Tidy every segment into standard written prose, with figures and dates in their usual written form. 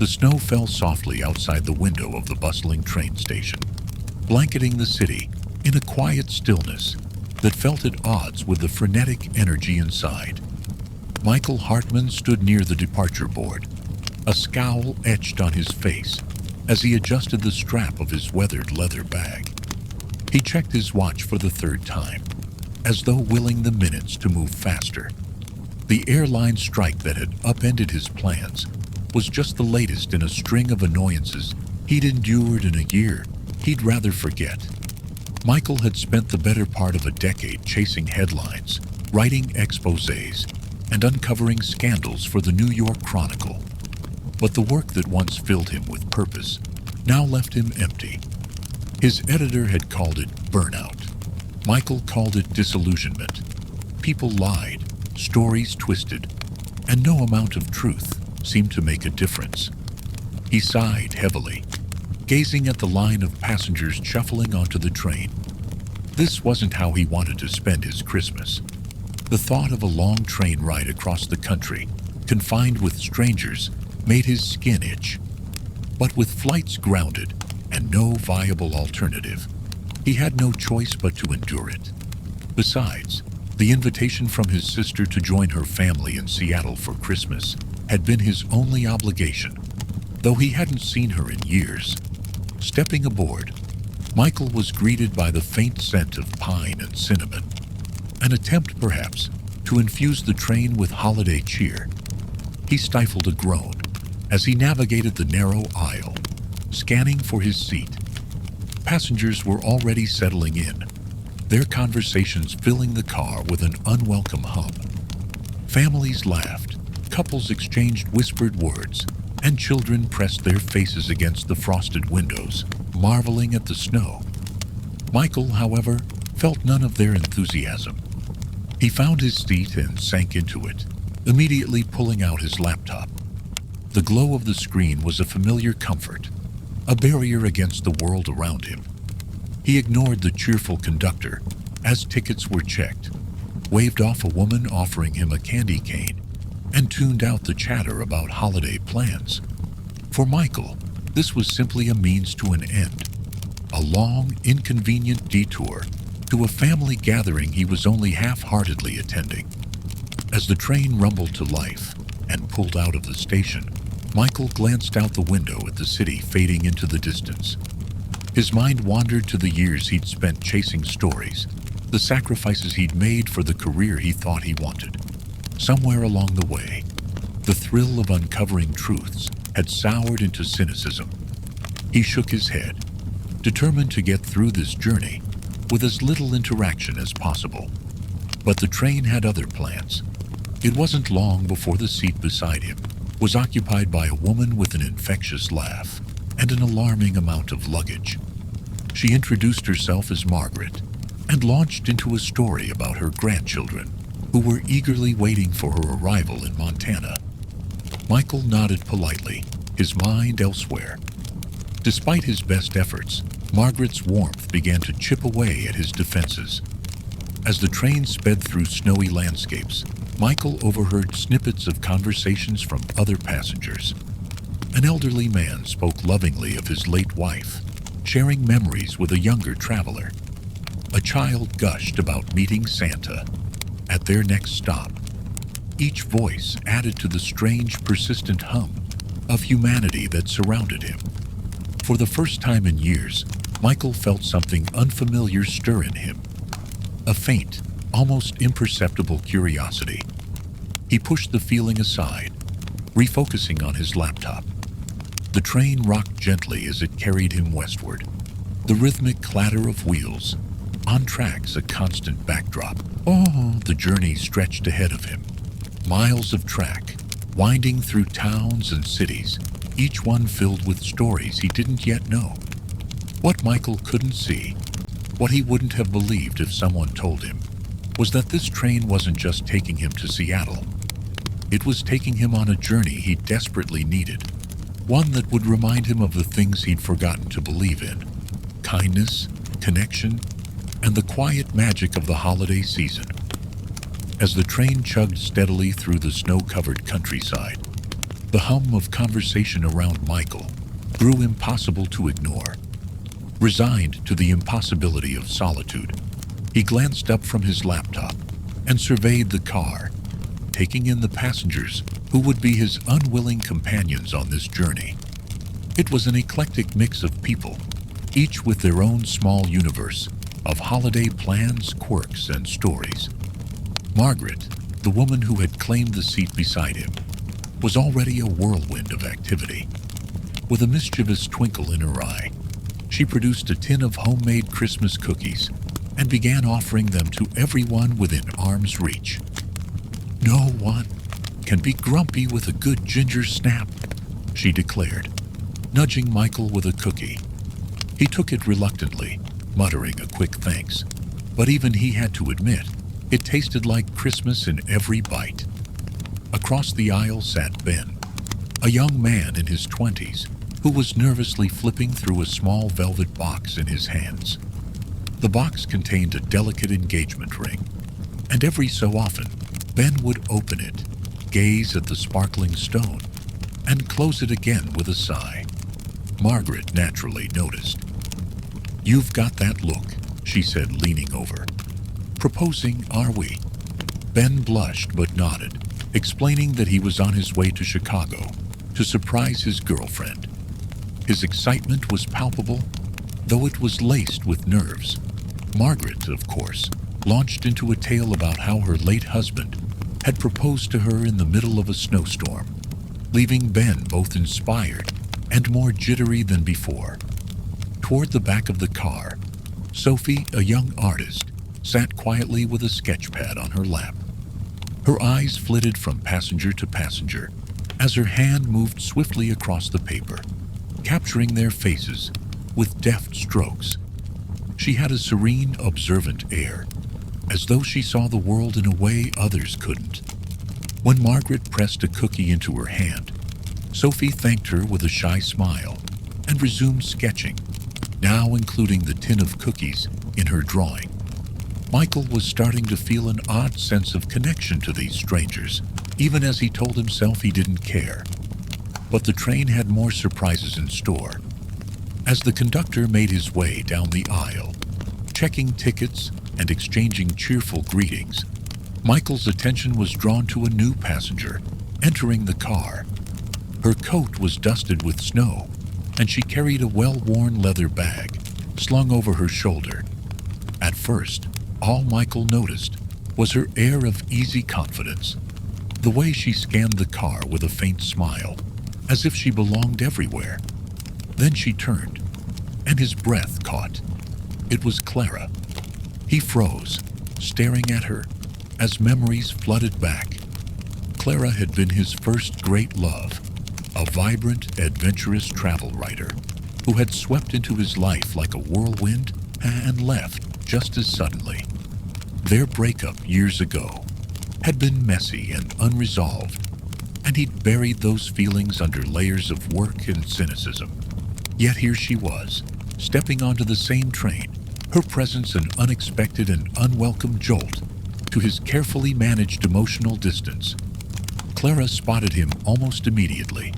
The snow fell softly outside the window of the bustling train station, blanketing the city in a quiet stillness that felt at odds with the frenetic energy inside. Michael Hartman stood near the departure board, a scowl etched on his face as he adjusted the strap of his weathered leather bag. He checked his watch for the third time, as though willing the minutes to move faster. The airline strike that had upended his plans was just the latest in a string of annoyances he'd endured in a year he'd rather forget. Michael had spent the better part of a decade chasing headlines, writing exposés, and uncovering scandals for the New York Chronicle. But the work that once filled him with purpose now left him empty. His editor had called it burnout. Michael called it disillusionment. People lied, stories twisted, and no amount of truth seemed to make a difference. He sighed heavily, gazing at the line of passengers shuffling onto the train. This wasn't how he wanted to spend his Christmas. The thought of a long train ride across the country, confined with strangers, made his skin itch. But with flights grounded and no viable alternative, he had no choice but to endure it. Besides, the invitation from his sister to join her family in Seattle for Christmas had been his only obligation, though he hadn't seen her in years. Stepping aboard, Michael was greeted by the faint scent of pine and cinnamon, an attempt, perhaps, to infuse the train with holiday cheer. He stifled a groan as he navigated the narrow aisle, scanning for his seat. Passengers were already settling in, their conversations filling the car with an unwelcome hum. Families laughed, couples exchanged whispered words, and children pressed their faces against the frosted windows, marveling at the snow. Michael, however, felt none of their enthusiasm. He found his seat and sank into it, immediately pulling out his laptop. The glow of the screen was a familiar comfort, a barrier against the world around him. He ignored the cheerful conductor as tickets were checked, waved off a woman offering him a candy cane, and tuned out the chatter about holiday plans. For Michael, this was simply a means to an end, a long, inconvenient detour to a family gathering he was only half-heartedly attending. As the train rumbled to life and pulled out of the station, Michael glanced out the window at the city fading into the distance. His mind wandered to the years he'd spent chasing stories, the sacrifices he'd made for the career he thought he wanted. Somewhere along the way, the thrill of uncovering truths had soured into cynicism. He shook his head, determined to get through this journey with as little interaction as possible. But the train had other plans. It wasn't long before the seat beside him was occupied by a woman with an infectious laugh and an alarming amount of luggage. She introduced herself as Margaret and launched into a story about her grandchildren, who were eagerly waiting for her arrival in Montana. Michael nodded politely, his mind elsewhere. Despite his best efforts, Margaret's warmth began to chip away at his defenses. As the train sped through snowy landscapes, Michael overheard snippets of conversations from other passengers. An elderly man spoke lovingly of his late wife, sharing memories with a younger traveler. A child gushed about meeting Santa at their next stop. Each voice added to the strange, persistent hum of humanity that surrounded him. For the first time in years, Michael felt something unfamiliar stir in him. A faint, almost imperceptible curiosity. He pushed the feeling aside, refocusing on his laptop. The train rocked gently as it carried him westward, the rhythmic clatter of wheels, on tracks a constant backdrop. Oh, the journey stretched ahead of him. Miles of track, winding through towns and cities, each one filled with stories he didn't yet know. What Michael couldn't see, what he wouldn't have believed if someone told him, was that this train wasn't just taking him to Seattle. It was taking him on a journey he desperately needed, one that would remind him of the things he'd forgotten to believe in: kindness, connection, and the quiet magic of the holiday season. As the train chugged steadily through the snow-covered countryside, The hum of conversation around Michael grew impossible to ignore. Resigned to the impossibility of solitude, he glanced up from his laptop and surveyed the car, taking in the passengers who would be his unwilling companions on this journey. It was an eclectic mix of people, each with their own small universe of holiday plans, quirks, and stories. Margaret, the woman who had claimed the seat beside him, was already a whirlwind of activity. With a mischievous twinkle in her eye, she produced a tin of homemade Christmas cookies and began offering them to everyone within arm's reach. "No one can be grumpy with a good ginger snap," she declared, nudging Michael with a cookie. He took it reluctantly, muttering a quick thanks, but even he had to admit it tasted like Christmas in every bite. Across the aisle sat Ben, a young man in his 20s who was nervously flipping through a small velvet box in his hands. The box contained a delicate engagement ring, and every so often, Ben would open it, gaze at the sparkling stone, and close it again with a sigh. Margaret naturally noticed. "You've got that look," she said, leaning over. "Proposing, are we?" Ben blushed but nodded, explaining that he was on his way to Chicago to surprise his girlfriend. His excitement was palpable, though it was laced with nerves. Margaret, of course, launched into a tale about how her late husband had proposed to her in the middle of a snowstorm, leaving Ben both inspired and more jittery than before. Toward the back of the car, Sophie, a young artist, sat quietly with a sketch pad on her lap. Her eyes flitted from passenger to passenger as her hand moved swiftly across the paper, capturing their faces with deft strokes. She had a serene, observant air, as though she saw the world in a way others couldn't. When Margaret pressed a cookie into her hand, Sophie thanked her with a shy smile and resumed sketching, now including the tin of cookies in her drawing. Michael was starting to feel an odd sense of connection to these strangers, even as he told himself he didn't care. But the train had more surprises in store. As the conductor made his way down the aisle, checking tickets and exchanging cheerful greetings, Michael's attention was drawn to a new passenger entering the car. Her coat was dusted with snow, and she carried a well-worn leather bag slung over her shoulder. At first, all Michael noticed was her air of easy confidence, the way she scanned the car with a faint smile, as if she belonged everywhere. Then she turned, and his breath caught. It was Clara. He froze, staring at her, as memories flooded back. Clara had been his first great love, a vibrant, adventurous travel writer who had swept into his life like a whirlwind and left just as suddenly. Their breakup years ago had been messy and unresolved, and he'd buried those feelings under layers of work and cynicism. Yet here she was, stepping onto the same train, her presence an unexpected and unwelcome jolt to his carefully managed emotional distance. Clara spotted him almost immediately.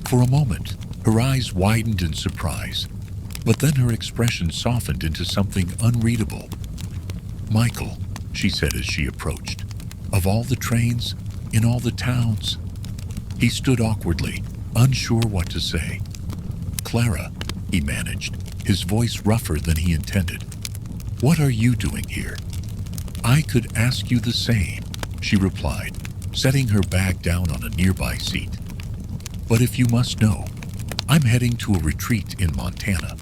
For a moment, her eyes widened in surprise, but then her expression softened into something unreadable. "Michael," she said as she approached, "of all the trains, in all the towns." He stood awkwardly, unsure what to say. "Clara," he managed, his voice rougher than he intended. "What are you doing here?" "I could ask you the same," she replied, setting her bag down on a nearby seat. "But if you must know, I'm heading to a retreat in Montana.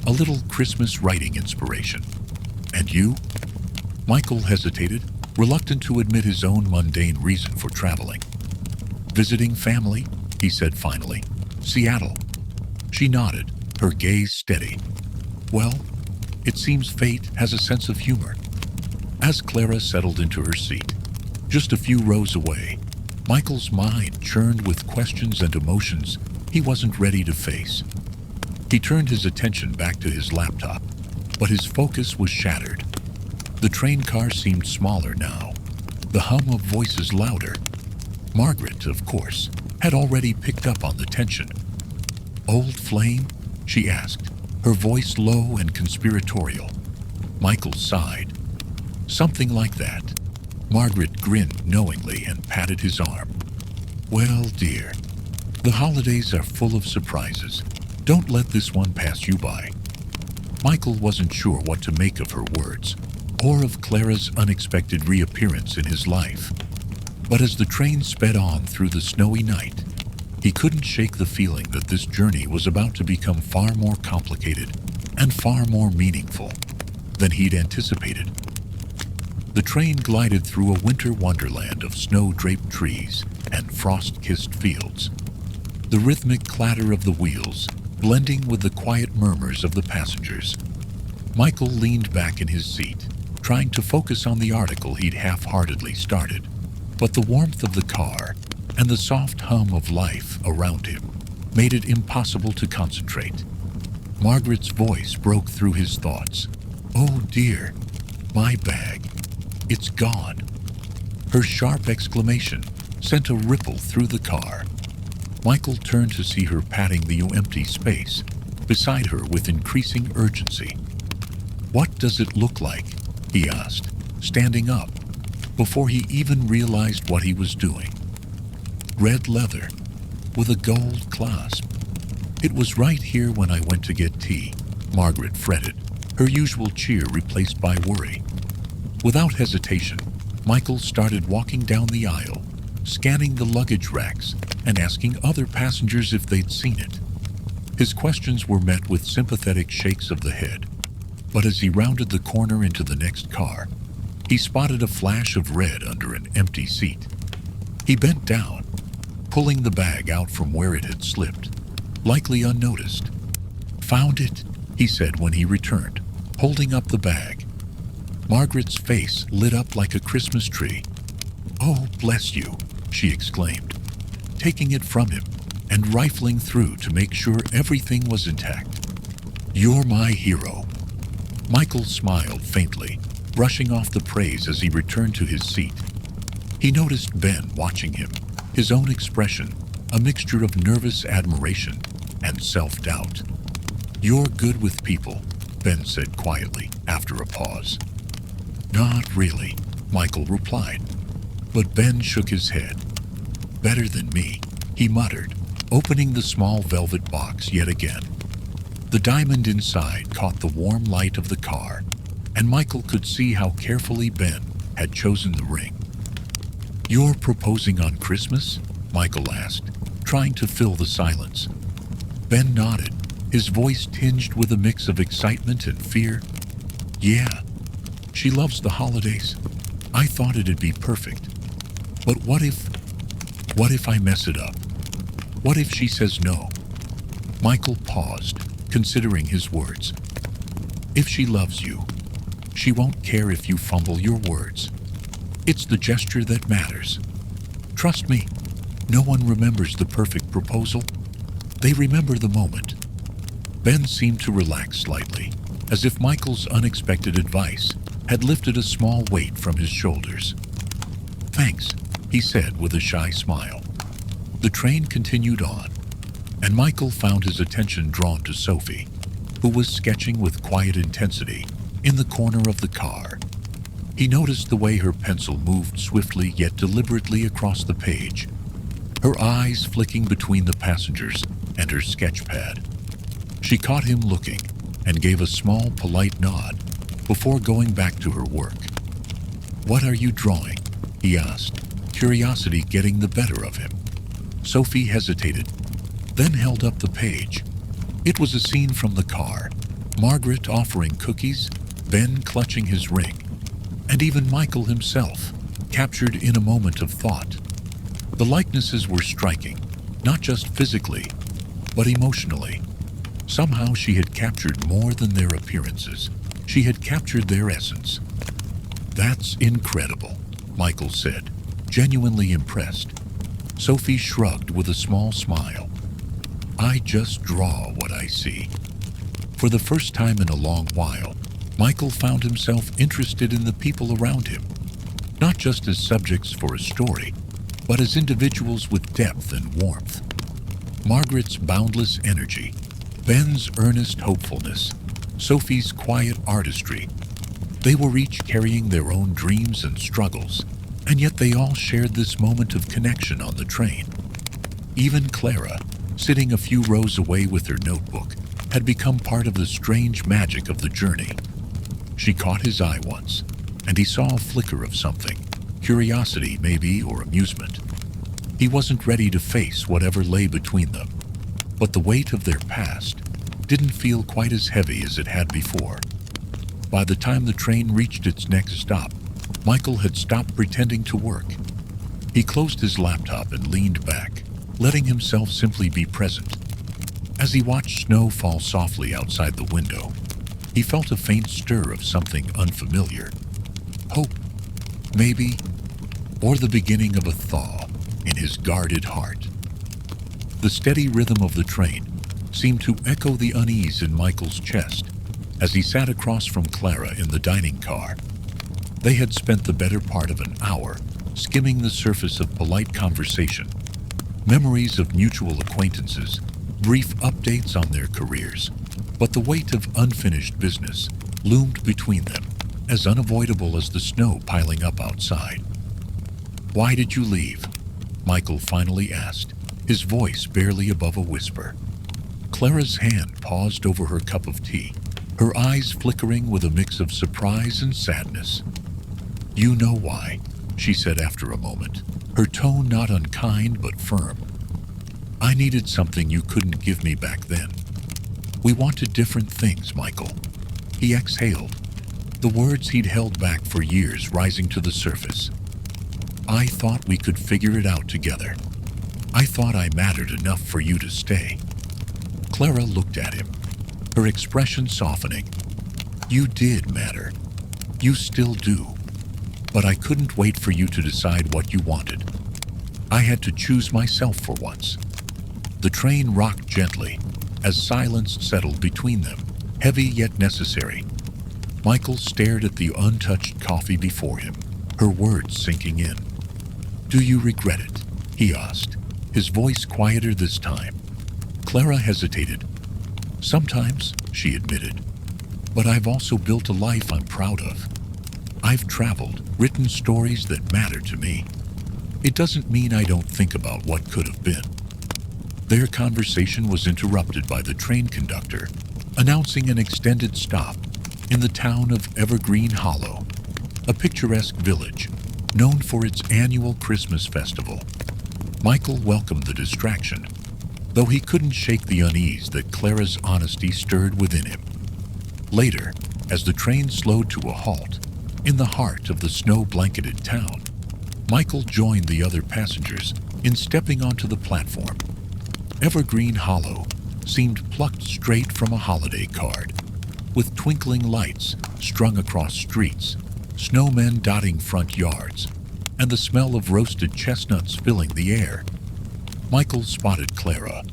A little Christmas writing inspiration. And you?" Michael hesitated, reluctant to admit his own mundane reason for traveling. "Visiting family," he said finally. "Seattle." She nodded, her gaze steady. "Well, it seems fate has a sense of humor." As Clara settled into her seat, just a few rows away, Michael's mind churned with questions and emotions he wasn't ready to face. He turned his attention back to his laptop, but his focus was shattered. The train car seemed smaller now, the hum of voices louder. Margaret, of course, had already picked up on the tension. "Old flame?" she asked, her voice low and conspiratorial. Michael sighed. "Something like that." Margaret grinned knowingly and patted his arm. "Well, dear, the holidays are full of surprises. Don't let this one pass you by." Michael wasn't sure what to make of her words, or of Clara's unexpected reappearance in his life. But as the train sped on through the snowy night, he couldn't shake the feeling that this journey was about to become far more complicated and far more meaningful than he'd anticipated. The train glided through a winter wonderland of snow-draped trees and frost-kissed fields, the rhythmic clatter of the wheels blending with the quiet murmurs of the passengers. Michael leaned back in his seat, trying to focus on the article he'd half-heartedly started, but the warmth of the car and the soft hum of life around him made it impossible to concentrate. Margaret's voice broke through his thoughts. "Oh dear, my bag. It's gone." Her sharp exclamation sent a ripple through the car. Michael turned to see her patting the empty space beside her with increasing urgency. "What does it look like?" he asked, standing up, before he even realized what he was doing. "Red leather, with a gold clasp. It was right here when I went to get tea," Margaret fretted, her usual cheer replaced by worry. Without hesitation, Michael started walking down the aisle, scanning the luggage racks and asking other passengers if they'd seen it. His questions were met with sympathetic shakes of the head, but as he rounded the corner into the next car, he spotted a flash of red under an empty seat. He bent down, pulling the bag out from where it had slipped, likely unnoticed. "Found it," he said when he returned, holding up the bag. Margaret's face lit up like a Christmas tree. "Oh, bless you," she exclaimed, taking it from him and rifling through to make sure everything was intact. "You're my hero." Michael smiled faintly, brushing off the praise as he returned to his seat. He noticed Ben watching him, his own expression a mixture of nervous admiration and self-doubt. "You're good with people," Ben said quietly after a pause. "Not really," Michael replied, but Ben shook his head. "Better than me," he muttered, opening the small velvet box yet again. The diamond inside caught the warm light of the car, and Michael could see how carefully Ben had chosen the ring. "You're proposing on Christmas?" Michael asked, trying to fill the silence. Ben nodded, his voice tinged with a mix of excitement and fear. "Yeah, she loves the holidays. I thought it'd be perfect. But what if I mess it up? What if she says no?" Michael paused, considering his words. "If she loves you, she won't care if you fumble your words. It's the gesture that matters. Trust me, no one remembers the perfect proposal. They remember the moment." Ben seemed to relax slightly, as if Michael's unexpected advice had lifted a small weight from his shoulders. "Thanks," he said with a shy smile. The train continued on, and Michael found his attention drawn to Sophie, who was sketching with quiet intensity in the corner of the car. He noticed the way her pencil moved swiftly yet deliberately across the page, her eyes flicking between the passengers and her sketch pad. She caught him looking and gave a small, polite nod before going back to her work. "What are you drawing?" he asked, curiosity getting the better of him. Sophie hesitated, then held up the page. It was a scene from the car, Margaret offering cookies, Ben clutching his ring, and even Michael himself, captured in a moment of thought. The likenesses were striking, not just physically, but emotionally. Somehow she had captured more than their appearances. She had captured their essence. "That's incredible," Michael said, genuinely impressed. Sophie shrugged with a small smile. "I just draw what I see." For the first time in a long while, Michael found himself interested in the people around him, not just as subjects for a story, but as individuals with depth and warmth. Margaret's boundless energy, Ben's earnest hopefulness, Sophie's quiet artistry. They were each carrying their own dreams and struggles, and yet they all shared this moment of connection on the train. Even Clara, sitting a few rows away with her notebook, had become part of the strange magic of the journey. She caught his eye once, and he saw a flicker of something, curiosity maybe, or amusement. He wasn't ready to face whatever lay between them, but the weight of their past didn't feel quite as heavy as it had before. By the time the train reached its next stop, Michael had stopped pretending to work. He closed his laptop and leaned back, letting himself simply be present. As he watched snow fall softly outside the window, he felt a faint stir of something unfamiliar. Hope, maybe, or the beginning of a thaw in his guarded heart. The steady rhythm of the train seemed to echo the unease in Michael's chest as he sat across from Clara in the dining car. They had spent the better part of an hour skimming the surface of polite conversation, memories of mutual acquaintances, brief updates on their careers, but the weight of unfinished business loomed between them, as unavoidable as the snow piling up outside. "Why did you leave?" Michael finally asked, his voice barely above a whisper. Clara's hand paused over her cup of tea, her eyes flickering with a mix of surprise and sadness. "You know why," she said after a moment, her tone not unkind but firm. "I needed something you couldn't give me back then. We wanted different things, Michael." He exhaled, the words he'd held back for years rising to the surface. "I thought we could figure it out together. I thought I mattered enough for you to stay." Clara looked at him, her expression softening. "You did matter. You still do. But I couldn't wait for you to decide what you wanted. I had to choose myself for once." The train rocked gently as silence settled between them, heavy yet necessary. Michael stared at the untouched coffee before him, her words sinking in. "Do you regret it?" he asked, his voice quieter this time. Clara hesitated. "Sometimes," she admitted, "but I've also built a life I'm proud of. I've traveled, written stories that matter to me. It doesn't mean I don't think about what could have been." Their conversation was interrupted by the train conductor, announcing an extended stop in the town of Evergreen Hollow, a picturesque village known for its annual Christmas festival. Michael welcomed the distraction, though he couldn't shake the unease that Clara's honesty stirred within him. Later, as the train slowed to a halt in the heart of the snow-blanketed town, Michael joined the other passengers in stepping onto the platform. Evergreen Hollow seemed plucked straight from a holiday card, with twinkling lights strung across streets, snowmen dotting front yards, and the smell of roasted chestnuts filling the air. Michael spotted Clara,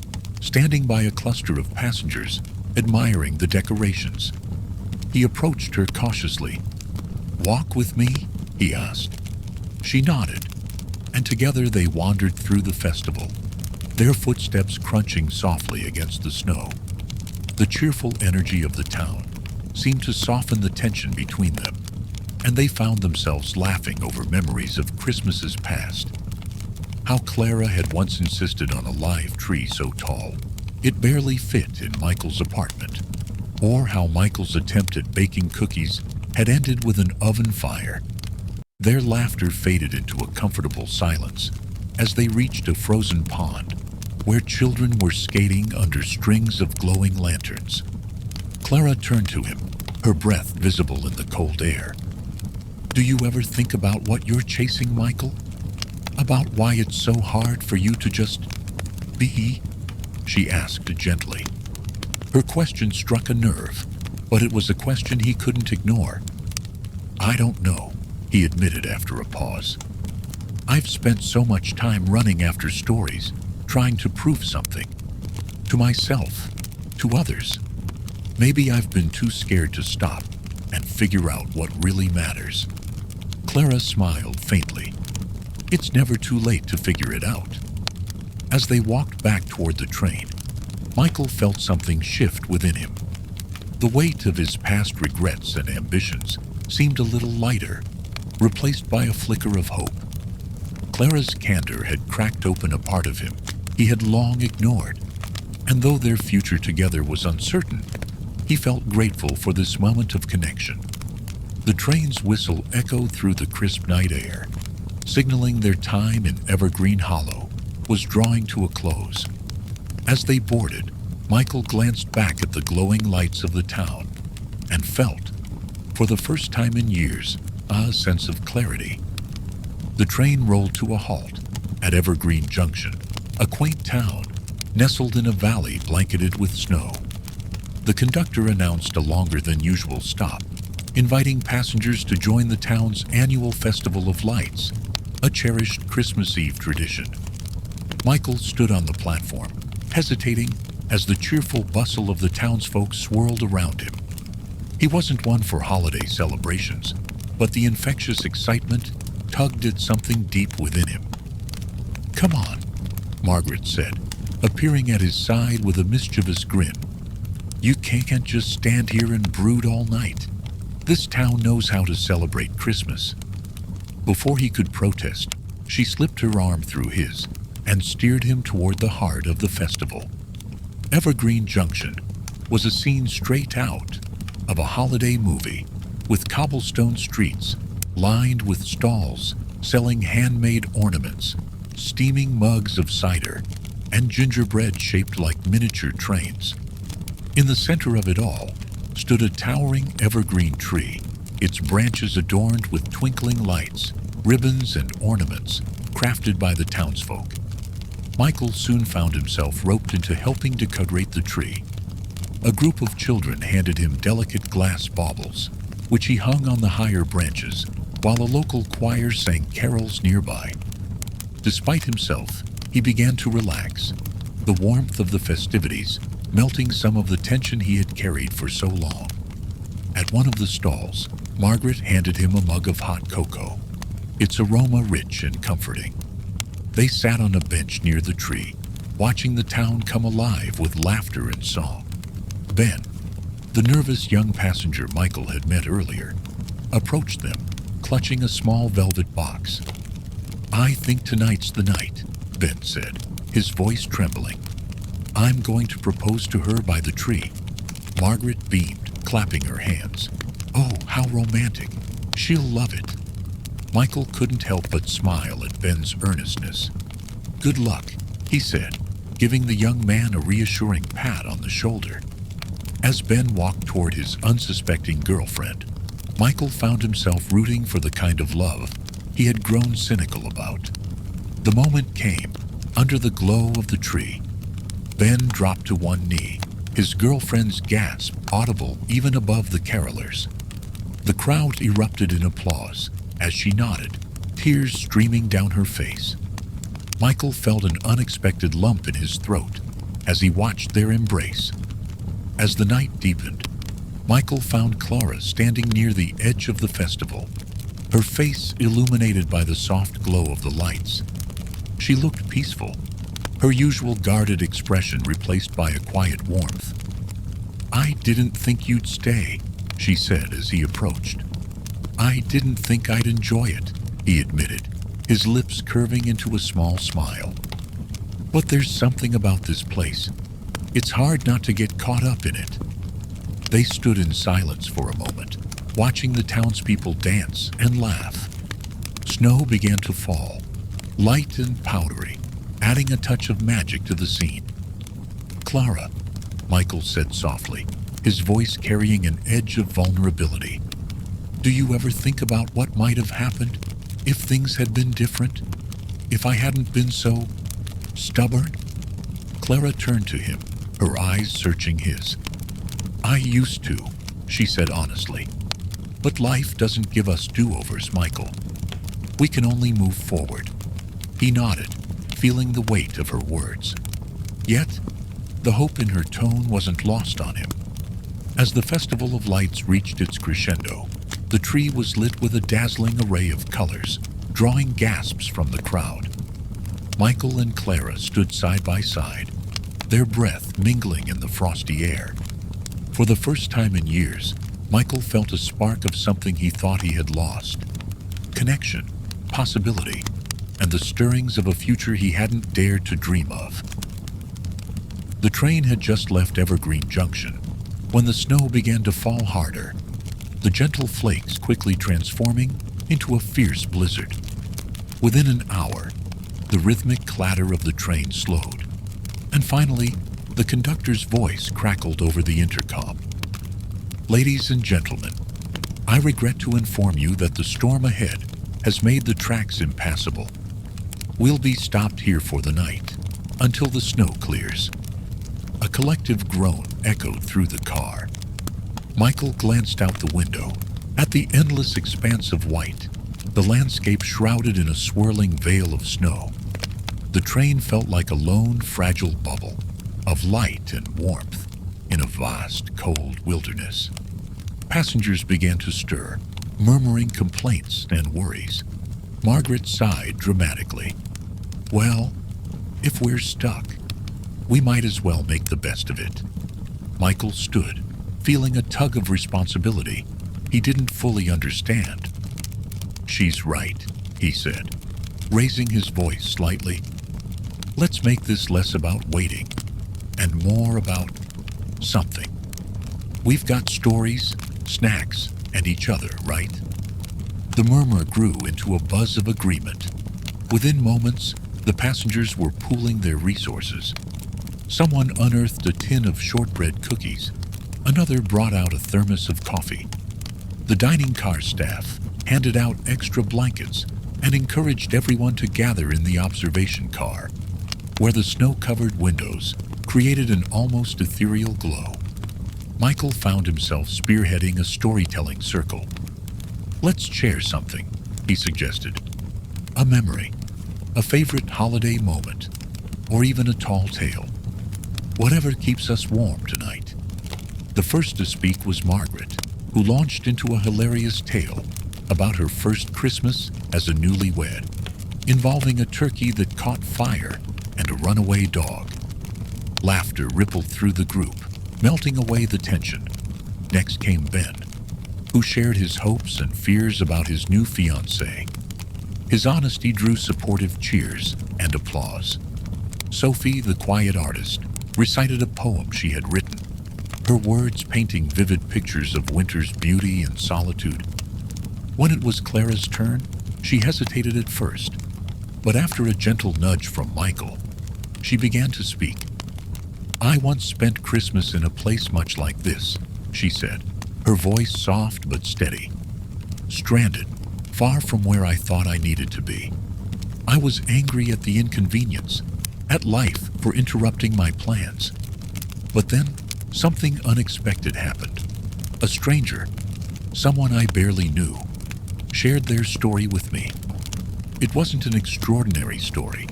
standing by a cluster of passengers, admiring the decorations. He approached her cautiously. "Walk with me?" he asked. She nodded, and together they wandered through the festival, their footsteps crunching softly against the snow. The cheerful energy of the town seemed to soften the tension between them, and they found themselves laughing over memories of Christmases past. How Clara had once insisted on a live tree so tall it barely fit in Michael's apartment, or how Michael's attempt at baking cookies had ended with an oven fire. Their laughter faded into a comfortable silence as they reached a frozen pond where children were skating under strings of glowing lanterns. Clara turned to him, her breath visible in the cold air. "Do you ever think about what you're chasing, Michael? About why it's so hard for you to just be?" she asked gently. Her question struck a nerve, but it was a question he couldn't ignore. "I don't know," he admitted after a pause. "I've spent so much time running after stories, trying to prove something. To myself, to others. Maybe I've been too scared to stop and figure out what really matters." Clara smiled faintly. It's never too late to figure it out. As they walked back toward the train, Michael felt something shift within him. The weight of his past regrets and ambitions seemed a little lighter, replaced by a flicker of hope. Clara's candor had cracked open a part of him he had long ignored, and though their future together was uncertain, he felt grateful for this moment of connection. The train's whistle echoed through the crisp night air, signaling their time in Evergreen Hollow was drawing to a close. As they boarded, Michael glanced back at the glowing lights of the town and felt, for the first time in years, a sense of clarity. The train rolled to a halt at Evergreen Junction, a quaint town nestled in a valley blanketed with snow. The conductor announced a longer than usual stop, inviting passengers to join the town's annual Festival of Lights, a cherished Christmas Eve tradition. Michael stood on the platform, hesitating as the cheerful bustle of the townsfolk swirled around him. He wasn't one for holiday celebrations, but the infectious excitement tugged at something deep within him. "Come on," Margaret said, appearing at his side with a mischievous grin. "You can't just stand here and brood all night. This town knows how to celebrate Christmas." Before he could protest, she slipped her arm through his and steered him toward the heart of the festival. Evergreen Junction was a scene straight out of a holiday movie, with cobblestone streets lined with stalls selling handmade ornaments, steaming mugs of cider, and gingerbread shaped like miniature trains. In the center of it all stood a towering evergreen tree, its branches adorned with twinkling lights, ribbons, and ornaments crafted by the townsfolk. Michael soon found himself roped into helping decorate the tree. A group of children handed him delicate glass baubles, which he hung on the higher branches, while a local choir sang carols nearby. Despite himself, he began to relax, the warmth of the festivities melting some of the tension he had carried for so long. At one of the stalls, Margaret handed him a mug of hot cocoa, its aroma rich and comforting. They sat on a bench near the tree, watching the town come alive with laughter and song. Ben, the nervous young passenger Michael had met earlier, approached them, clutching a small velvet box. "I think tonight's the night," Ben said, his voice trembling. "I'm going to propose to her by the tree." Margaret beamed, clapping her hands. "Oh, how romantic. She'll love it." Michael couldn't help but smile at Ben's earnestness. "Good luck," he said, giving the young man a reassuring pat on the shoulder. As Ben walked toward his unsuspecting girlfriend, Michael found himself rooting for the kind of love he had grown cynical about. The moment came, under the glow of the tree. Ben dropped to one knee, his girlfriend's gasp audible even above the carolers. The crowd erupted in applause as she nodded, tears streaming down her face. Michael felt an unexpected lump in his throat as he watched their embrace. As the night deepened, Michael found Clara standing near the edge of the festival, her face illuminated by the soft glow of the lights. She looked peaceful, her usual guarded expression replaced by a quiet warmth. "I didn't think you'd stay," she said as he approached. "I didn't think I'd enjoy it," he admitted, his lips curving into a small smile. "But there's something about this place. It's hard not to get caught up in it." They stood in silence for a moment, watching the townspeople dance and laugh. Snow began to fall, light and powdery, adding a touch of magic to the scene. "Clara," Michael said softly, his voice carrying an edge of vulnerability, "do you ever think about what might have happened if things had been different? If I hadn't been so stubborn?" Clara turned to him, her eyes searching his. "I used to," she said honestly. "But life doesn't give us do-overs, Michael. We can only move forward." He nodded, feeling the weight of her words. Yet, the hope in her tone wasn't lost on him. As the Festival of Lights reached its crescendo, the tree was lit with a dazzling array of colors, drawing gasps from the crowd. Michael and Clara stood side by side, their breath mingling in the frosty air. For the first time in years, Michael felt a spark of something he thought he had lost. Connection, possibility, and the stirrings of a future he hadn't dared to dream of. The train had just left Evergreen Junction when the snow began to fall harder, the gentle flakes quickly transforming into a fierce blizzard. Within an hour, the rhythmic clatter of the train slowed, and finally, the conductor's voice crackled over the intercom. "Ladies and gentlemen, I regret to inform you that the storm ahead has made the tracks impassable. We'll be stopped here for the night, until the snow clears." A collective groan echoed through the car. Michael glanced out the window at the endless expanse of white, the landscape shrouded in a swirling veil of snow. The train felt like a lone, fragile bubble of light and warmth in a vast, cold wilderness. Passengers began to stir, murmuring complaints and worries. Margaret sighed dramatically. "Well, if we're stuck, we might as well make the best of it." Michael stood, feeling a tug of responsibility he didn't fully understand. "She's right," he said, raising his voice slightly. "Let's make this less about waiting and more about something. We've got stories, snacks, and each other, right?" The murmur grew into a buzz of agreement. Within moments, the passengers were pooling their resources. Someone unearthed a tin of shortbread cookies. Another brought out a thermos of coffee. The dining car staff handed out extra blankets and encouraged everyone to gather in the observation car, where the snow-covered windows created an almost ethereal glow. Michael found himself spearheading a storytelling circle. "Let's share something," he suggested. "A memory, a favorite holiday moment, or even a tall tale. Whatever keeps us warm tonight." The first to speak was Margaret, who launched into a hilarious tale about her first Christmas as a newlywed, involving a turkey that caught fire and a runaway dog. Laughter rippled through the group, melting away the tension. Next came Ben, who shared his hopes and fears about his new fiancée. His honesty drew supportive cheers and applause. Sophie, the quiet artist, recited a poem she had written, her words painting vivid pictures of winter's beauty and solitude. When it was Clara's turn, she hesitated at first, but after a gentle nudge from Michael, she began to speak. "I once spent Christmas in a place much like this," she said, her voice soft but steady. "Stranded, far from where I thought I needed to be. I was angry at the inconvenience, at life for interrupting my plans. But then, something unexpected happened. A stranger, someone I barely knew, shared their story with me. It wasn't an extraordinary story,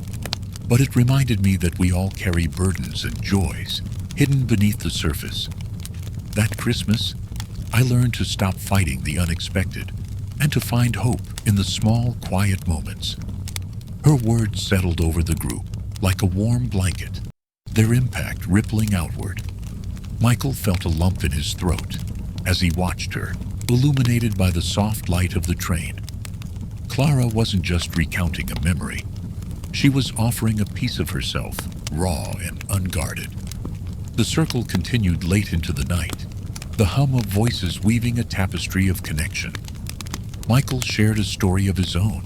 but it reminded me that we all carry burdens and joys hidden beneath the surface. That Christmas, I learned to stop fighting the unexpected and to find hope in the small, quiet moments." Her words settled over the group like a warm blanket, their impact rippling outward. Michael felt a lump in his throat as he watched her, illuminated by the soft light of the train. Clara wasn't just recounting a memory. She was offering a piece of herself, raw and unguarded. The circle continued late into the night, the hum of voices weaving a tapestry of connection. Michael shared a story of his own,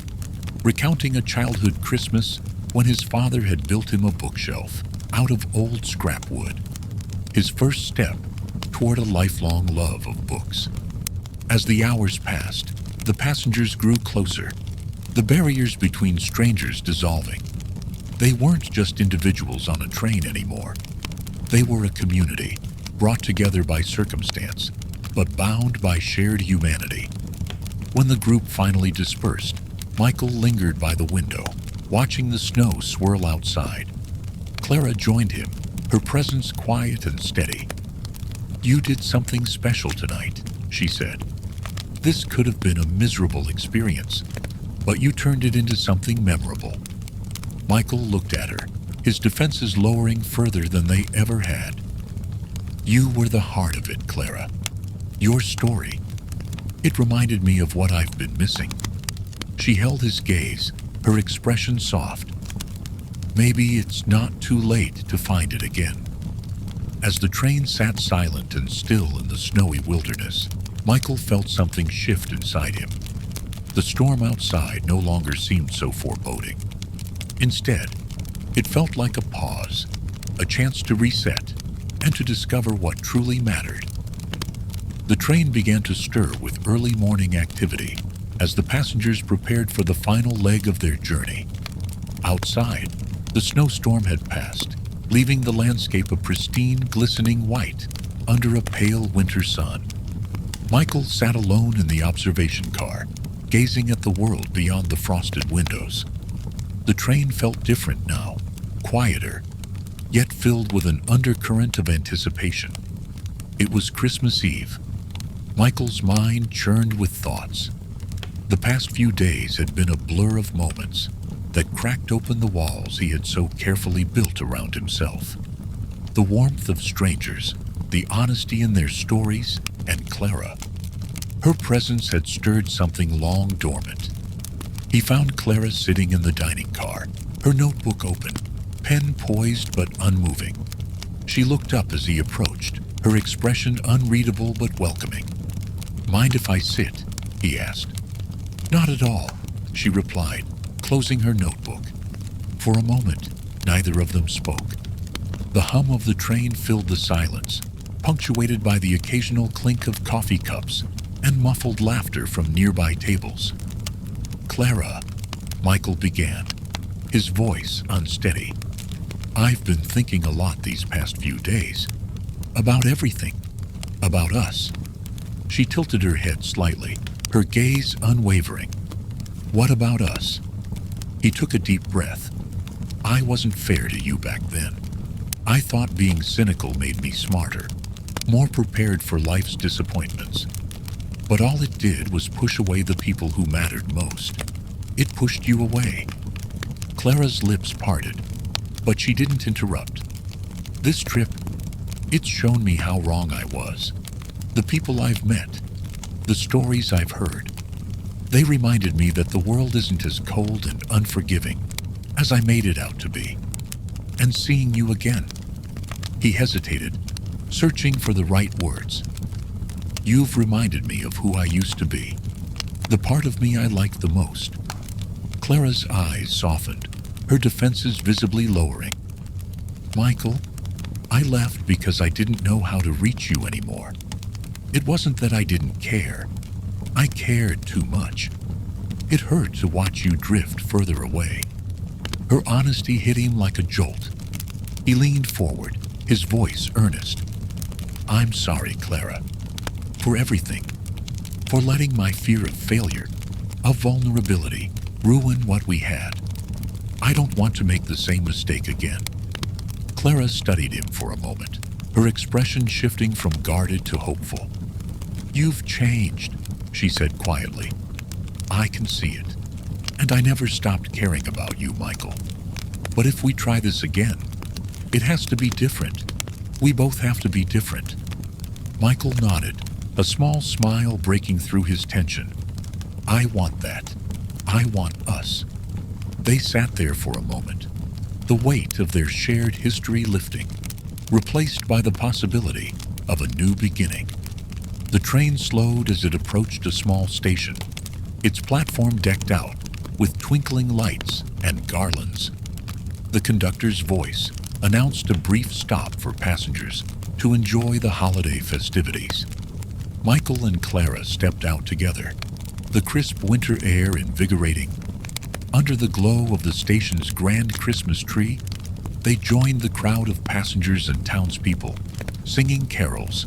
recounting a childhood Christmas when his father had built him a bookshelf out of old scrap wood, his first step toward a lifelong love of books. As the hours passed, the passengers grew closer, the barriers between strangers dissolving. They weren't just individuals on a train anymore. They were a community, brought together by circumstance, but bound by shared humanity. When the group finally dispersed, Michael lingered by the window, watching the snow swirl outside. Clara joined him, her presence quiet and steady. "You did something special tonight," she said. "This could have been a miserable experience, But you turned it into something memorable. Michael looked at her, his defenses lowering further than they ever had. You were the heart of it, Clara. Your story. It reminded me of what I've been missing. She held his gaze, her expression soft. Maybe it's not too late to find it again. As the train sat silent and still in the snowy wilderness, Michael felt something shift inside him. The storm outside no longer seemed so foreboding. Instead, it felt like a pause, a chance to reset, and to discover what truly mattered. The train began to stir with early morning activity as the passengers prepared for the final leg of their journey. Outside, the snowstorm had passed, leaving the landscape a pristine, glistening white under a pale winter sun. Michael sat alone in the observation car, gazing at the world beyond the frosted windows. The train felt different now, quieter, yet filled with an undercurrent of anticipation. It was Christmas Eve. Michael's mind churned with thoughts. The past few days had been a blur of moments that cracked open the walls he had so carefully built around himself. The warmth of strangers, the honesty in their stories, and Clara. Her presence had stirred something long dormant. He found Clara sitting in the dining car, her notebook open, pen poised but unmoving. She looked up as he approached, her expression unreadable but welcoming. "Mind if I sit?" he asked. "Not at all," she replied, closing her notebook. For a moment, neither of them spoke. The hum of the train filled the silence, punctuated by the occasional clink of coffee cups and muffled laughter from nearby tables. "Clara," Michael began, his voice unsteady. "I've been thinking a lot these past few days. About everything. About us." She tilted her head slightly, her gaze unwavering. "What about us?" He took a deep breath. "I wasn't fair to you back then. I thought being cynical made me smarter, more prepared for life's disappointments. But all it did was push away the people who mattered most. It pushed you away." Clara's lips parted, but she didn't interrupt. "This trip, it's shown me how wrong I was. The people I've met, the stories I've heard, they reminded me that the world isn't as cold and unforgiving as I made it out to be. And seeing you again," he hesitated, searching for the right words. "You've reminded me of who I used to be, the part of me I liked the most." Clara's eyes softened, her defenses visibly lowering. "Michael, I left because I didn't know how to reach you anymore. It wasn't that I didn't care. I cared too much. It hurt to watch you drift further away." Her honesty hit him like a jolt. He leaned forward, his voice earnest. "I'm sorry, Clara, for everything, for letting my fear of failure, of vulnerability, ruin what we had. I don't want to make the same mistake again." Clara studied him for a moment, her expression shifting from guarded to hopeful. "You've changed," she said quietly. "I can see it, and I never stopped caring about you, Michael. But if we try this again, it has to be different. We both have to be different." Michael nodded, a small smile breaking through his tension. "I want that. I want us." They sat there for a moment, the weight of their shared history lifting, replaced by the possibility of a new beginning. The train slowed as it approached a small station, its platform decked out with twinkling lights and garlands. The conductor's voice announced a brief stop for passengers to enjoy the holiday festivities. Michael and Clara stepped out together, the crisp winter air invigorating. Under the glow of the station's grand Christmas tree, they joined the crowd of passengers and townspeople, singing carols.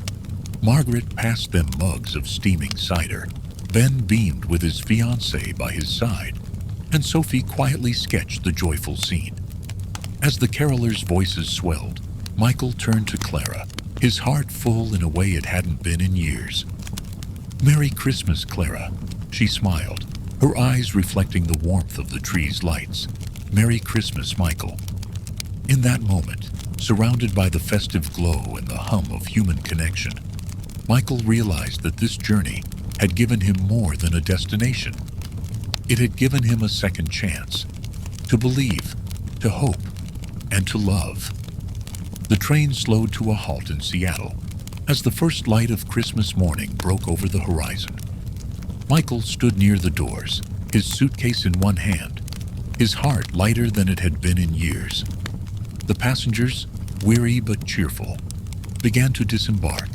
Margaret passed them mugs of steaming cider. Ben beamed with his fiancée by his side, and Sophie quietly sketched the joyful scene. As the carolers' voices swelled, Michael turned to Clara, his heart full in a way it hadn't been in years. "Merry Christmas, Clara," she smiled, her eyes reflecting the warmth of the tree's lights. "Merry Christmas, Michael." In that moment, surrounded by the festive glow and the hum of human connection, Michael realized that this journey had given him more than a destination. It had given him a second chance to believe, to hope, and to love. The train slowed to a halt in Seattle as the first light of Christmas morning broke over the horizon. Michael stood near the doors, his suitcase in one hand, his heart lighter than it had been in years. The passengers, weary but cheerful, began to disembark,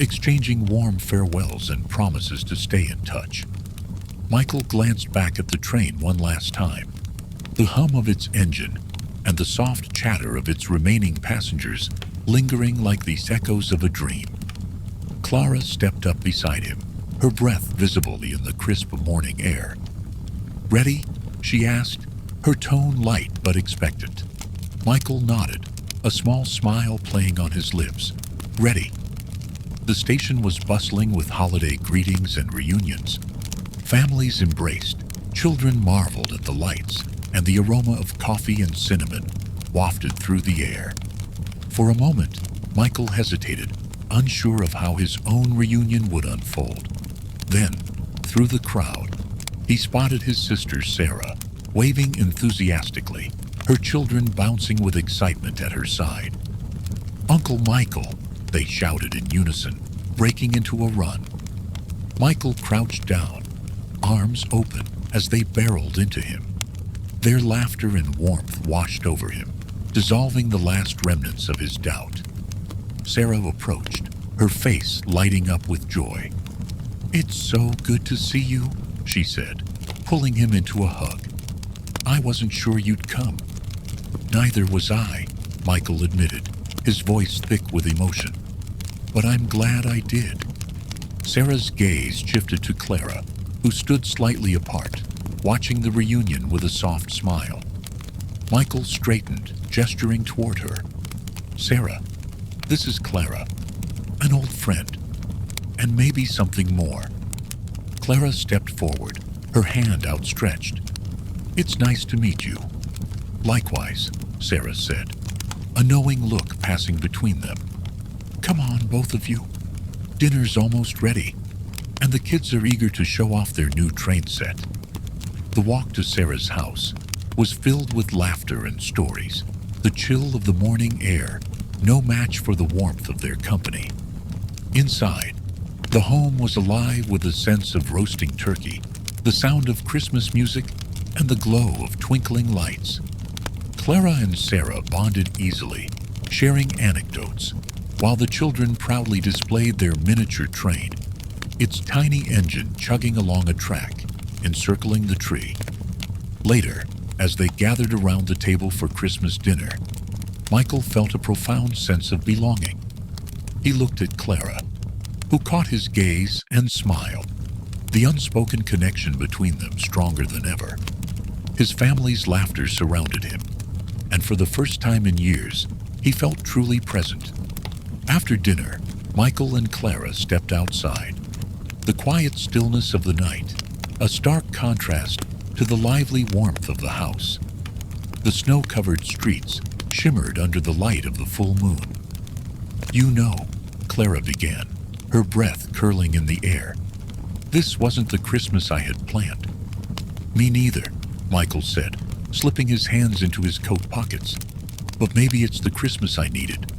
exchanging warm farewells and promises to stay in touch. Michael glanced back at the train one last time, the hum of its engine and the soft chatter of its remaining passengers lingering like the echoes of a dream. Clara stepped up beside him, her breath visibly in the crisp morning air. "Ready?" she asked, her tone light but expectant. Michael nodded, a small smile playing on his lips. "Ready." The station was bustling with holiday greetings and reunions. Families embraced, children marveled at the lights, and the aroma of coffee and cinnamon wafted through the air. For a moment, Michael hesitated, unsure of how his own reunion would unfold. Then, through the crowd, he spotted his sister Sarah, waving enthusiastically, her children bouncing with excitement at her side. "Uncle Michael," they shouted in unison, breaking into a run. Michael crouched down, arms open as they barreled into him. Their laughter and warmth washed over him, dissolving the last remnants of his doubt. Sarah approached, her face lighting up with joy. "It's so good to see you," she said, pulling him into a hug. "I wasn't sure you'd come." "Neither was I," Michael admitted, his voice thick with emotion. "But I'm glad I did." Sarah's gaze shifted to Clara, who stood slightly apart, watching the reunion with a soft smile. Michael straightened, gesturing toward her. "Sarah, this is Clara, an old friend, and maybe something more." Clara stepped forward, her hand outstretched. "It's nice to meet you." "Likewise," Sarah said, a knowing look passing between them. "Come on, both of you. Dinner's almost ready, and the kids are eager to show off their new train set." The walk to Sarah's house was filled with laughter and stories, the chill of the morning air, no match for the warmth of their company. Inside, the home was alive with the sense of roasting turkey, the sound of Christmas music, and the glow of twinkling lights. Clara and Sarah bonded easily, sharing anecdotes, while the children proudly displayed their miniature train, its tiny engine chugging along a track, encircling the tree. Later, as they gathered around the table for Christmas dinner, Michael felt a profound sense of belonging. He looked at Clara, who caught his gaze and smiled, the unspoken connection between them stronger than ever. His family's laughter surrounded him, and for the first time in years, he felt truly present. After dinner, Michael and Clara stepped outside. The quiet stillness of the night, a stark contrast to the lively warmth of the house. The snow-covered streets shimmered under the light of the full moon. "You know," Clara began, her breath curling in the air, "this wasn't the Christmas I had planned." "Me neither," Michael said, slipping his hands into his coat pockets. "But maybe it's the Christmas I needed."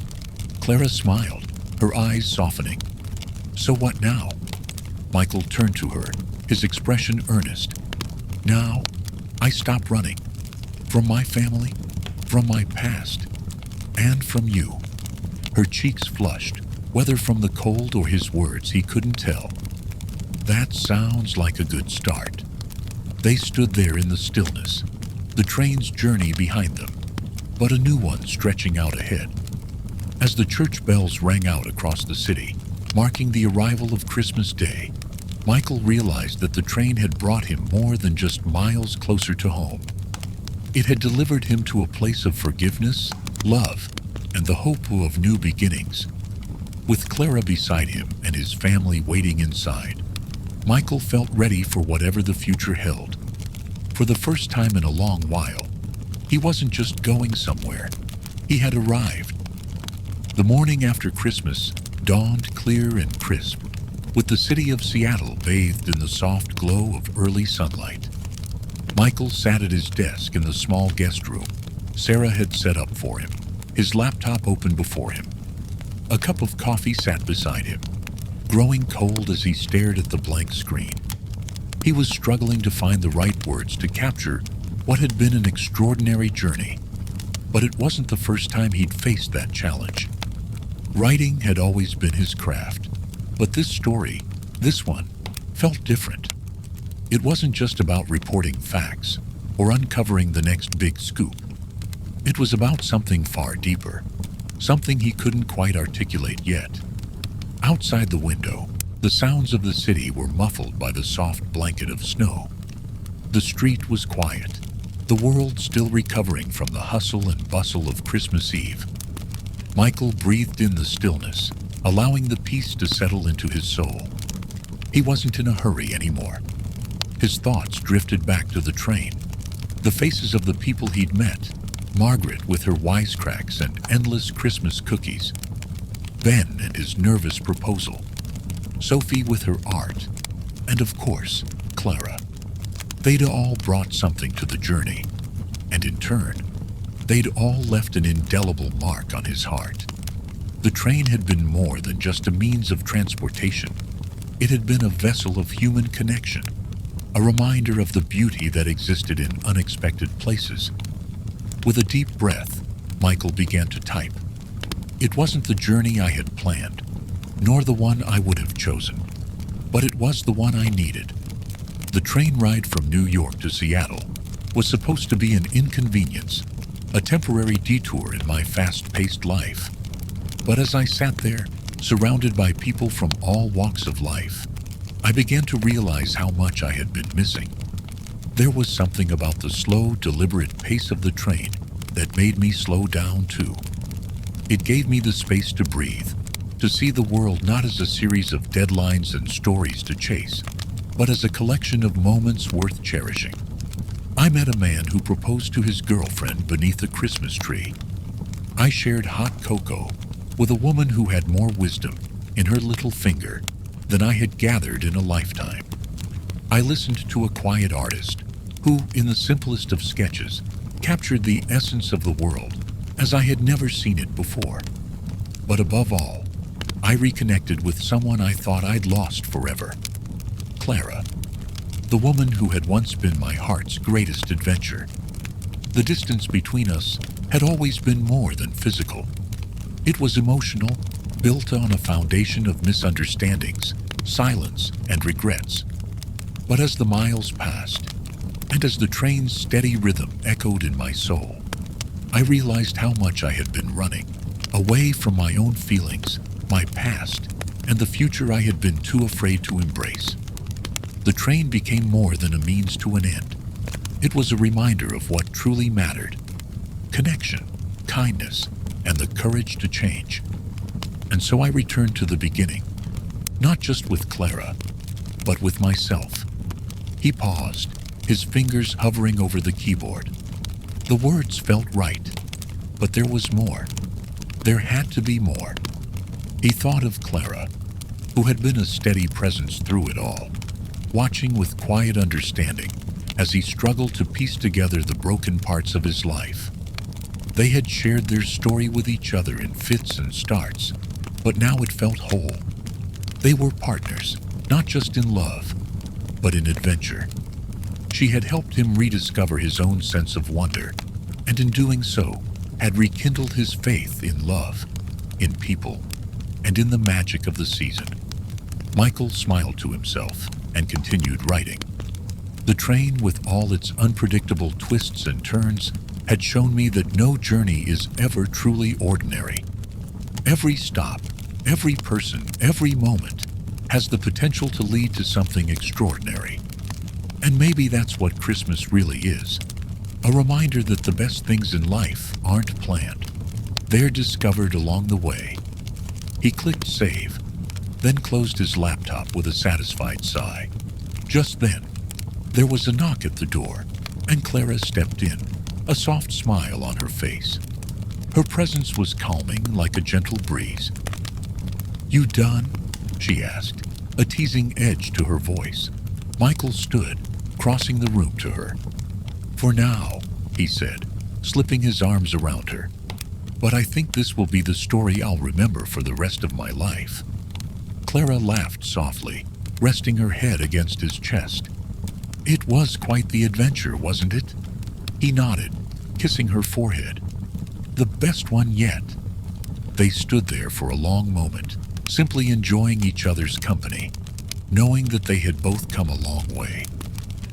Clara smiled, her eyes softening. "So what now?" Michael turned to her, his expression earnest. "Now, I stop running. From my family, from my past, and from you." Her cheeks flushed, whether from the cold or his words he couldn't tell. "That sounds like a good start." They stood there in the stillness, the train's journey behind them, but a new one stretching out ahead. As the church bells rang out across the city, marking the arrival of Christmas Day, Michael realized that the train had brought him more than just miles closer to home. It had delivered him to a place of forgiveness, love, and the hope of new beginnings. With Clara beside him and his family waiting inside, Michael felt ready for whatever the future held. For the first time in a long while, he wasn't just going somewhere. He had arrived. The morning after Christmas dawned clear and crisp, with the city of Seattle bathed in the soft glow of early sunlight. Michael sat at his desk in the small guest room Sarah had set up for him, his laptop open before him. A cup of coffee sat beside him, growing cold as he stared at the blank screen. He was struggling to find the right words to capture what had been an extraordinary journey, but it wasn't the first time he'd faced that challenge. Writing had always been his craft, but this story, this one, felt different. It wasn't just about reporting facts or uncovering the next big scoop. It was about something far deeper, something he couldn't quite articulate yet. Outside the window, the sounds of the city were muffled by the soft blanket of snow. The street was quiet, the world still recovering from the hustle and bustle of Christmas Eve. Michael breathed in the stillness, allowing the peace to settle into his soul. He wasn't in a hurry anymore. His thoughts drifted back to the train, the faces of the people he'd met, Margaret with her wisecracks and endless Christmas cookies, Ben and his nervous proposal, Sophie with her art, and of course, Clara. They'd all brought something to the journey, and in turn, they'd all left an indelible mark on his heart. The train had been more than just a means of transportation. It had been a vessel of human connection, a reminder of the beauty that existed in unexpected places. With a deep breath, Michael began to type. It wasn't the journey I had planned, nor the one I would have chosen, but it was the one I needed. The train ride from New York to Seattle was supposed to be an inconvenience, a temporary detour in my fast-paced life. But as I sat there, surrounded by people from all walks of life, I began to realize how much I had been missing. There was something about the slow, deliberate pace of the train that made me slow down too. It gave me the space to breathe, to see the world not as a series of deadlines and stories to chase, but as a collection of moments worth cherishing. I met a man who proposed to his girlfriend beneath a Christmas tree. I shared hot cocoa with a woman who had more wisdom in her little finger than I had gathered in a lifetime. I listened to a quiet artist who, in the simplest of sketches, captured the essence of the world as I had never seen it before. But above all, I reconnected with someone I thought I'd lost forever. Clara, the woman who had once been my heart's greatest adventure. The distance between us had always been more than physical. It was emotional, built on a foundation of misunderstandings, silence, and regrets. But as the miles passed, and as the train's steady rhythm echoed in my soul, I realized how much I had been running, away from my own feelings, my past, and the future I had been too afraid to embrace. The train became more than a means to an end. It was a reminder of what truly mattered: connection, kindness, and the courage to change. And so I returned to the beginning, not just with Clara, but with myself. He paused, his fingers hovering over the keyboard. The words felt right, but there was more. There had to be more. He thought of Clara, who had been a steady presence through it all, watching with quiet understanding as he struggled to piece together the broken parts of his life. They had shared their story with each other in fits and starts, but now it felt whole. They were partners, not just in love, but in adventure. She had helped him rediscover his own sense of wonder, and in doing so, had rekindled his faith in love, in people, and in the magic of the season. Michael smiled to himself and continued writing. The train, with all its unpredictable twists and turns, had shown me that no journey is ever truly ordinary. Every stop, every person, every moment has the potential to lead to something extraordinary. And maybe that's what Christmas really is. A reminder that the best things in life aren't planned. They're discovered along the way. He clicked save. then closed his laptop with a satisfied sigh. Just then, there was a knock at the door, and Clara stepped in, a soft smile on her face. Her presence was calming like a gentle breeze. "You done?" she asked, a teasing edge to her voice. Michael stood, crossing the room to her. "For now," he said, slipping his arms around her. "But I think this will be the story I'll remember for the rest of my life." Clara laughed softly, resting her head against his chest. "It was quite the adventure, wasn't it?" He nodded, kissing her forehead. "The best one yet." They stood there for a long moment, simply enjoying each other's company, knowing that they had both come a long way,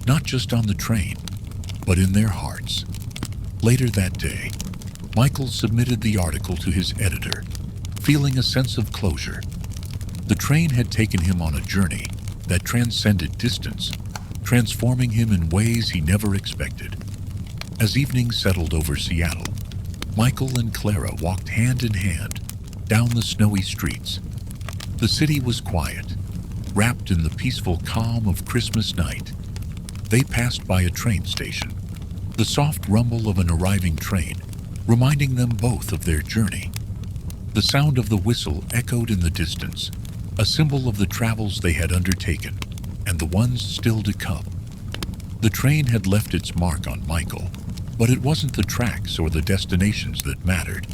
not just on the train, but in their hearts. Later that day, Michael submitted the article to his editor, feeling a sense of closure. The train had taken him on a journey that transcended distance, transforming him in ways he never expected. As evening settled over Seattle, Michael and Clara walked hand in hand down the snowy streets. The city was quiet, wrapped in the peaceful calm of Christmas night. They passed by a train station, the soft rumble of an arriving train reminding them both of their journey. The sound of the whistle echoed in the distance, a symbol of the travels they had undertaken and the ones still to come. The train had left its mark on Michael, but it wasn't the tracks or the destinations that mattered.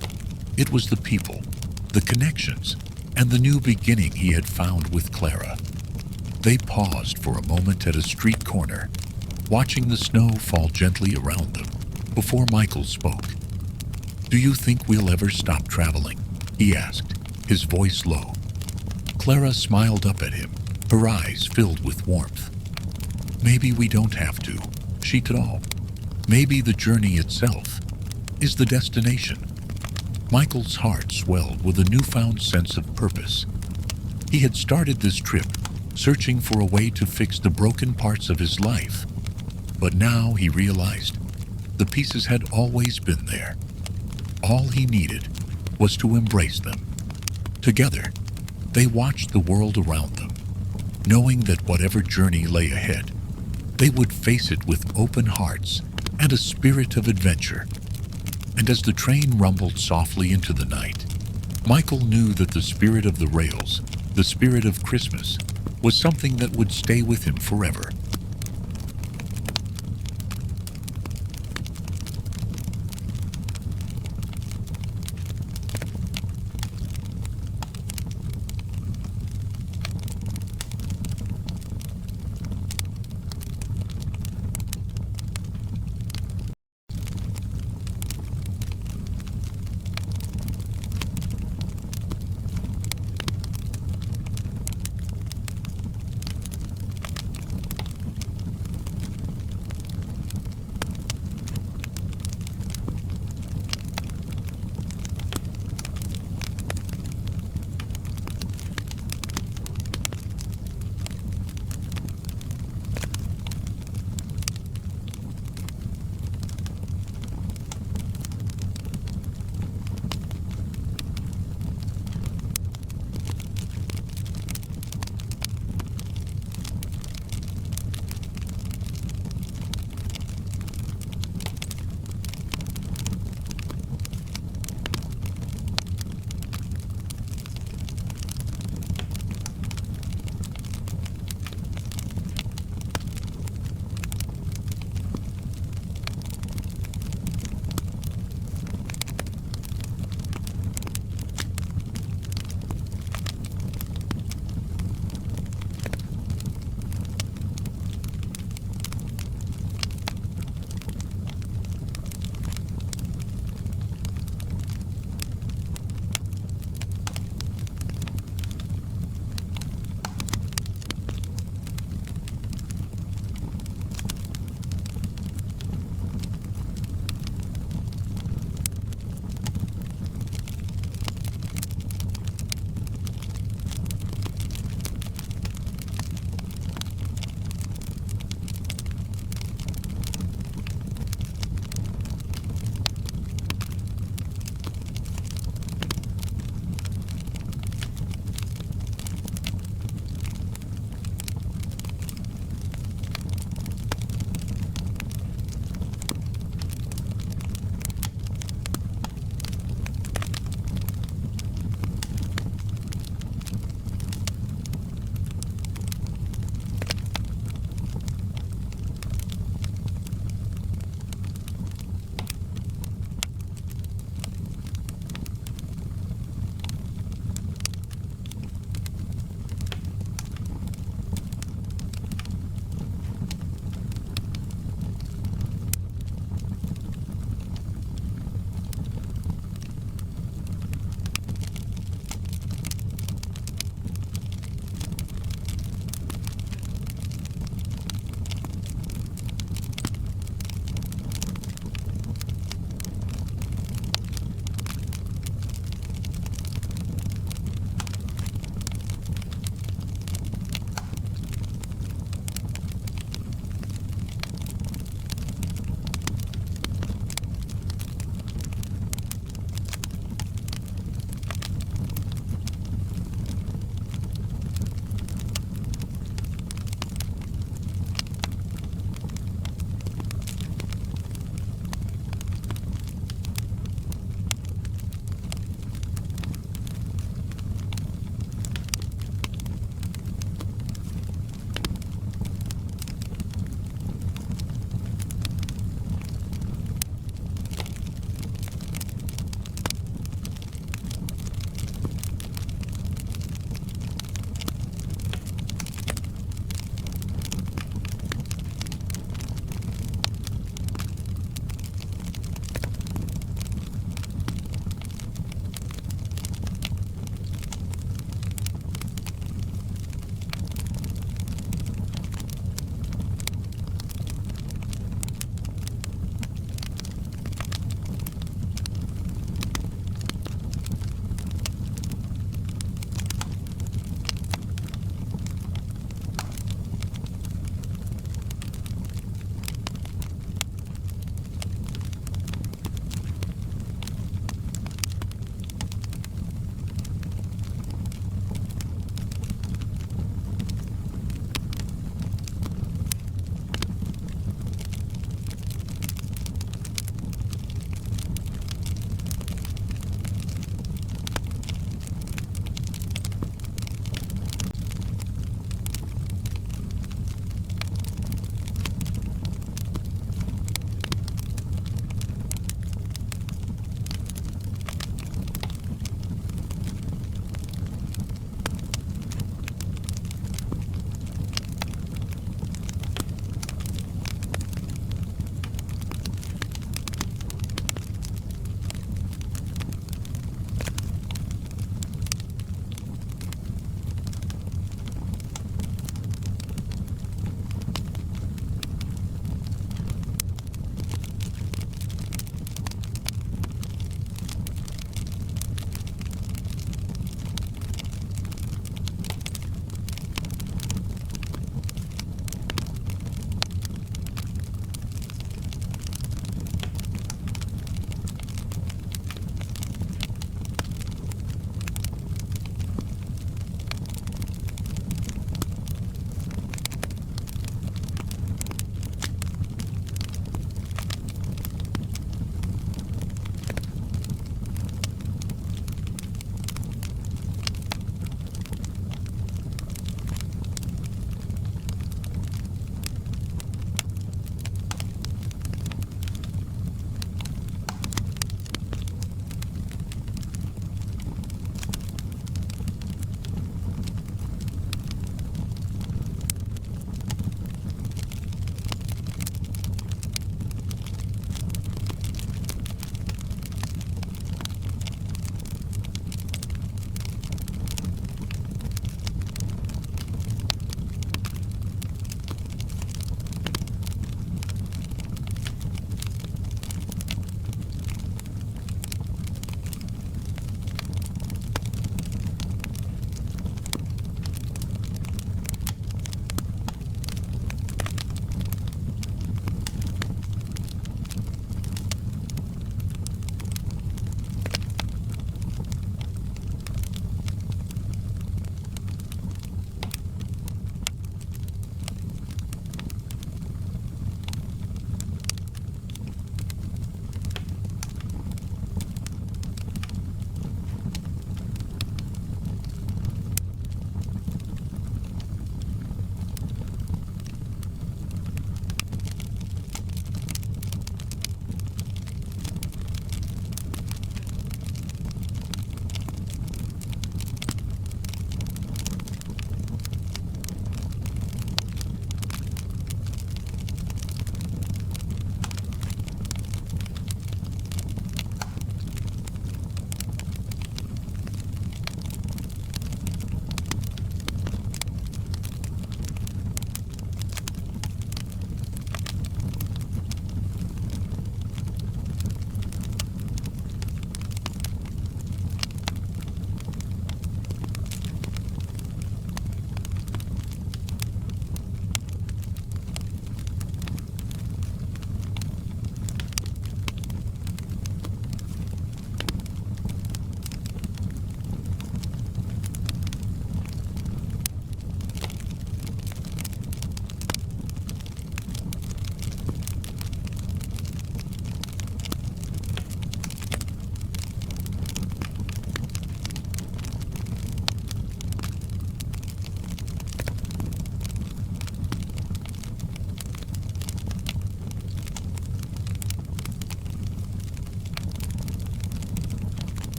It was the people, the connections, and the new beginning he had found with Clara. They paused for a moment at a street corner, watching the snow fall gently around them, before Michael spoke. "Do you think we'll ever stop traveling?" he asked, his voice low. Clara smiled up at him, her eyes filled with warmth. "Maybe we don't have to," she told. "Maybe the journey itself is the destination." Michael's heart swelled with a newfound sense of purpose. He had started this trip searching for a way to fix the broken parts of his life, but now he realized the pieces had always been there. All he needed was to embrace them. Together, they watched the world around them, knowing that whatever journey lay ahead, they would face it with open hearts and a spirit of adventure. And as the train rumbled softly into the night, Michael knew that the spirit of the rails, the spirit of Christmas, was something that would stay with him forever.